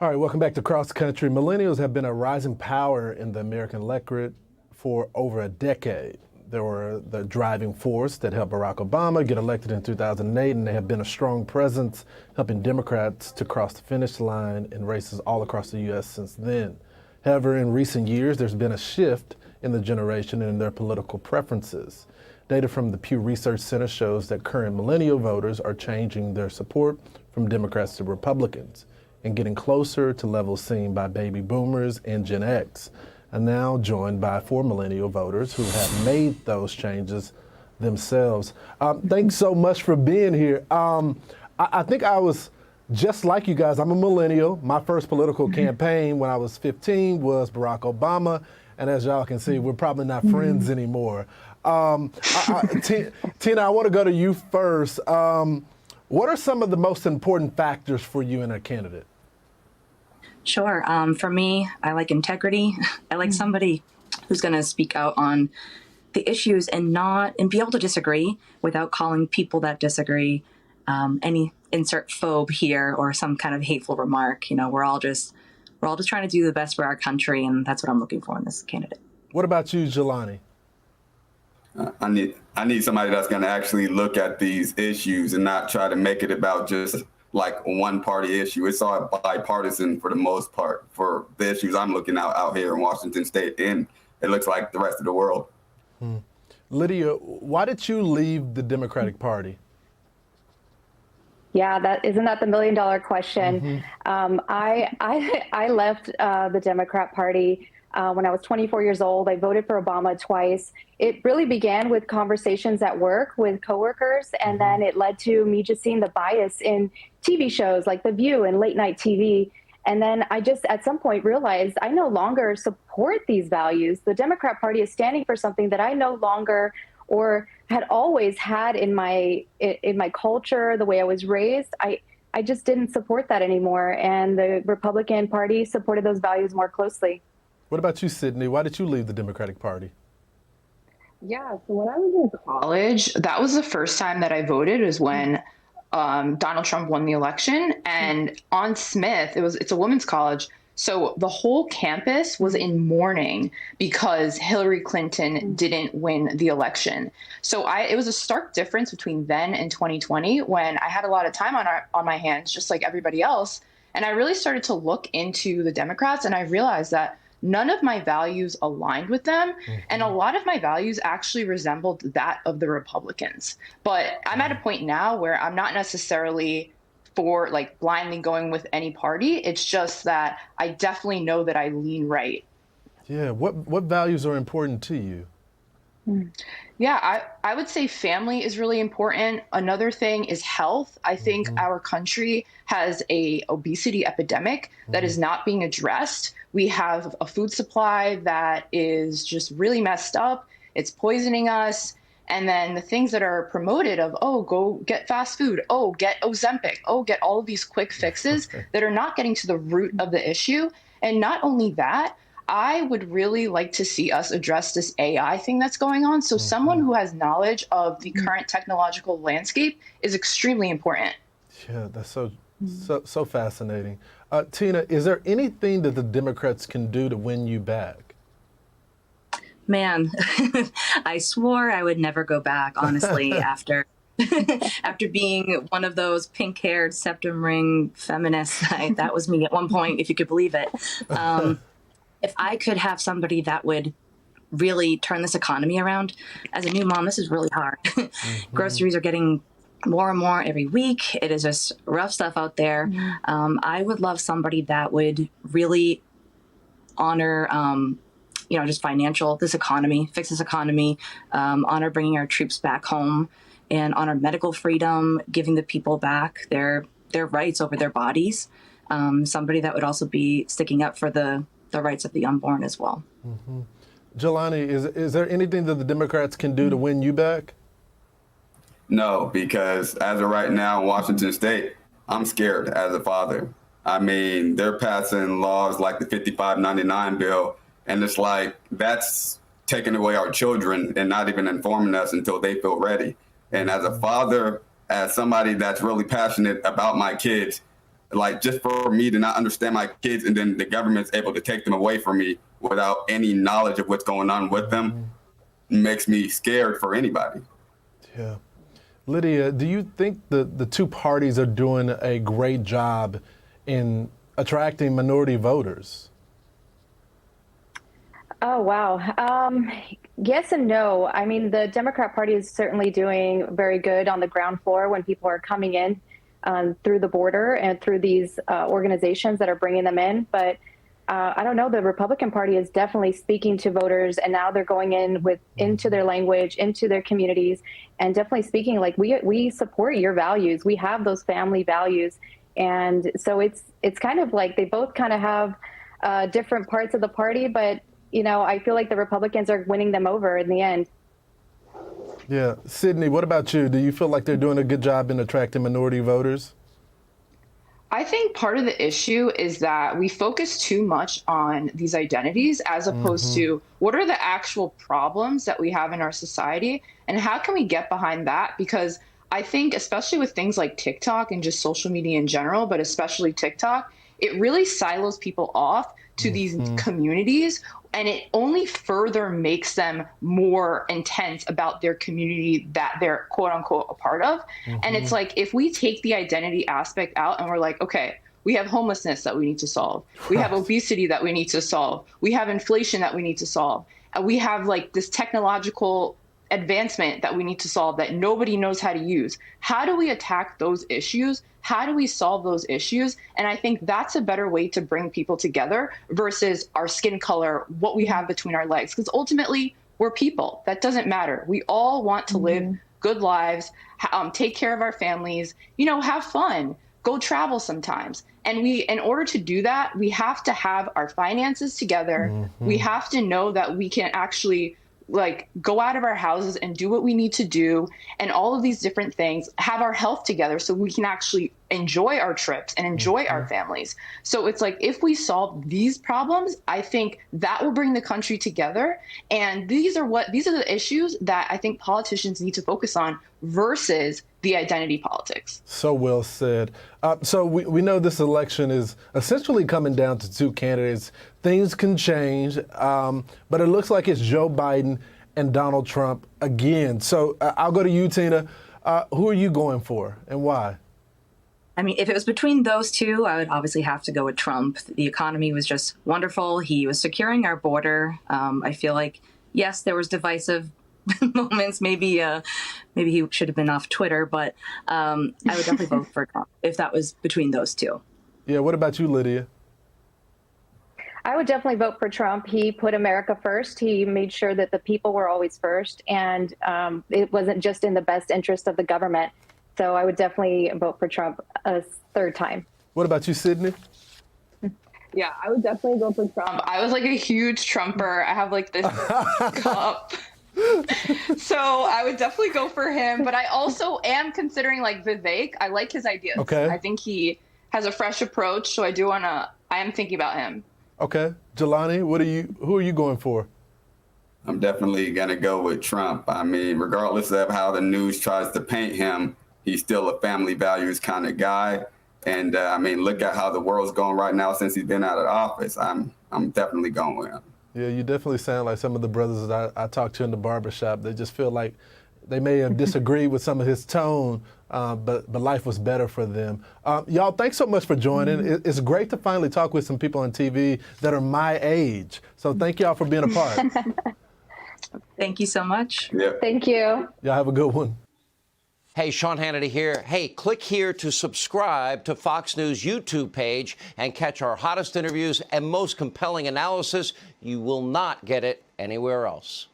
All right, welcome back to Cross Country. Millennials have been a rising power in the American electorate for over a decade. They were the driving force that helped Barack Obama get elected in 2008, and they have been a strong presence helping Democrats to cross the finish line in races all across the U.S. since then. However, in recent years, there's been a shift in the generation and in their political preferences. Data from the Pew Research Center shows that current millennial voters are changing their support from Democrats to Republicans and getting closer to levels seen by baby boomers and Gen X. I'm now joined by 4 millennial voters who have made those changes themselves. Thanks so much for being here. I think I was just like you guys. I'm a millennial. My first political campaign when I was 15 was Barack Obama. And as y'all can see, we're probably not friends anymore. Tina, I want to go to you first. What are some of the most important factors for you in a candidate? Sure. For me, I like integrity. I like somebody who's going to speak out on the issues and be able to disagree without calling people that disagree any insert phobe here or some kind of hateful remark. You know, we're all just trying to do the best for our country, and that's what I'm looking for in this candidate. What about you, Jelani? I need somebody that's going to actually look at these issues and not try to make it about just like one party issue. It's all bipartisan for the most part for the issues I'm looking out here in Washington State, and it looks like the rest of the world. Lydia, why did you leave the Democratic Party? Yeah, isn't that the $1 million question? I left the Democrat Party when I was 24 years old. I voted for Obama twice. It really began with conversations at work with coworkers, and then it led to me just seeing the bias in TV shows like The View and late night TV. And then I just at some point realized I no longer support these values. The Democrat Party is standing for something that I no longer or had always had in my culture, the way I was raised. I just didn't support that anymore. And the Republican Party supported those values more closely. What about you, Sydney? Why did you leave the Democratic Party? Yeah, so when I was in college, that was the first time that I voted, is when Donald Trump won the election. And on Smith, it's a women's college. So the whole campus was in mourning because Hillary Clinton didn't win the election. So it was a stark difference between then and 2020, when I had a lot of time on my hands, just like everybody else. And I really started to look into the Democrats, and I realized that none of my values aligned with them. And a lot of my values actually resembled that of the Republicans. But I'm at a point now where I'm not necessarily for like blindly going with any party. It's just that I definitely know that I lean right. Yeah, what values are important to you? Yeah, I would say family is really important. Another thing is health. I think our country has a obesity epidemic that is not being addressed. We have a food supply that is just really messed up. It's poisoning us. And then the things that are promoted of, oh, go get fast food, oh, get Ozempic, oh, get all of these quick fixes that are not getting to the root of the issue. And not only that, I would really like to see us address this AI thing that's going on. So someone who has knowledge of the current technological landscape is extremely important. Yeah, that's so fascinating. Tina, is there anything that the Democrats can do to win you back? Man, I swore I would never go back, honestly, after being one of those pink-haired septum ring feminists. That was me at one point, if you could believe it. If I could have somebody that would really turn this economy around, as a new mom, this is really hard. Groceries are getting more and more every week. It is just rough stuff out there. I would love somebody that would really honor, just this economy, fix this economy, honor bringing our troops back home, and honor medical freedom, giving the people back their rights over their bodies. Somebody that would also be sticking up for the rights of the unborn as well. Jelani, is there anything that the Democrats can do to win you back? No, because as of right now in Washington State, I'm scared as a father. I mean, they're passing laws like the 5599 bill, and it's like that's taking away our children and not even informing us until they feel ready. And as a father, as somebody that's really passionate about my kids, like just for me to not understand my kids, and then the government's able to take them away from me without any knowledge of what's going on with them, makes me scared for anybody. Yeah. Lydia, do you think the two parties are doing a great job in attracting minority voters? Oh, wow. Yes and no. I mean, the Democrat Party is certainly doing very good on the ground floor when people are coming in through the border and through these organizations that are bringing them in. But I don't know, the Republican Party is definitely speaking to voters, and now they're going into their language, into their communities, and definitely speaking like we support your values. We have those family values. And so it's kind of like they both kind of have different parts of the party, but I feel like the Republicans are winning them over in the end. Yeah. Sydney, what about you? Do you feel like they're doing a good job in attracting minority voters? I think part of the issue is that we focus too much on these identities as opposed to what are the actual problems that we have in our society and how can we get behind that? Because I think, especially with things like TikTok and just social media in general, but especially TikTok, it really silos people off to these communities, and it only further makes them more intense about their community that they're quote unquote a part of. And it's like, if we take the identity aspect out and we're like, okay, we have homelessness that we need to solve. We have obesity that we need to solve. We have inflation that we need to solve. And we have like this technological advancement that we need to solve that nobody knows how to use. How do we attack those issues? How do we solve those issues? And I think that's a better way to bring people together versus our skin color, what we have between our legs. Because ultimately, we're people. That doesn't matter. We all want to live good lives, take care of our families, have fun, go travel sometimes. And in order to do that, we have to have our finances together. We have to know that we can actually go out of our houses and do what we need to do, and all of these different things, have our health together so we can actually enjoy our trips and enjoy our families. So it's like, if we solve these problems, I think that will bring the country together. And these are the issues that I think politicians need to focus on versus the identity politics. So well said. So we know this election is essentially coming down to two candidates. Things can change, but it looks like it's Joe Biden and Donald Trump again. So I'll go to you, Tina. Who are you going for and why? I mean, if it was between those two, I would obviously have to go with Trump. The economy was just wonderful. He was securing our border. I feel like, yes, there was divisive moments. Maybe he should have been off Twitter, but I would definitely vote for Trump if that was between those two. Yeah. What about you, Lydia? I would definitely vote for Trump. He put America first. He made sure that the people were always first, and it wasn't just in the best interest of the government. So I would definitely vote for Trump a third time. What about you, Sydney? Yeah, I would definitely go for Trump. I was like a huge Trumper. I have like this cup. So I would definitely go for him. But I also am considering like Vivek. I like his ideas. Okay. I think he has a fresh approach. So I am thinking about him. Okay. Jelani, who are you going for? I'm definitely going to go with Trump. I mean, regardless of how the news tries to paint him, he's still a family values kind of guy. And I mean, look at how the world's going right now since he's been out of office. I'm definitely going with him. Yeah, you definitely sound like some of the brothers that I talked to in the barbershop. They just feel like they may have disagreed with some of his tone, but life was better for them. Y'all, thanks so much for joining. It's great to finally talk with some people on TV that are my age. So thank y'all for being a part. Thank you so much. Yep. Thank you. Y'all have a good one. Hey, Sean Hannity here. Hey, click here to subscribe to Fox News YouTube page and catch our hottest interviews and most compelling analysis. You will not get it anywhere else.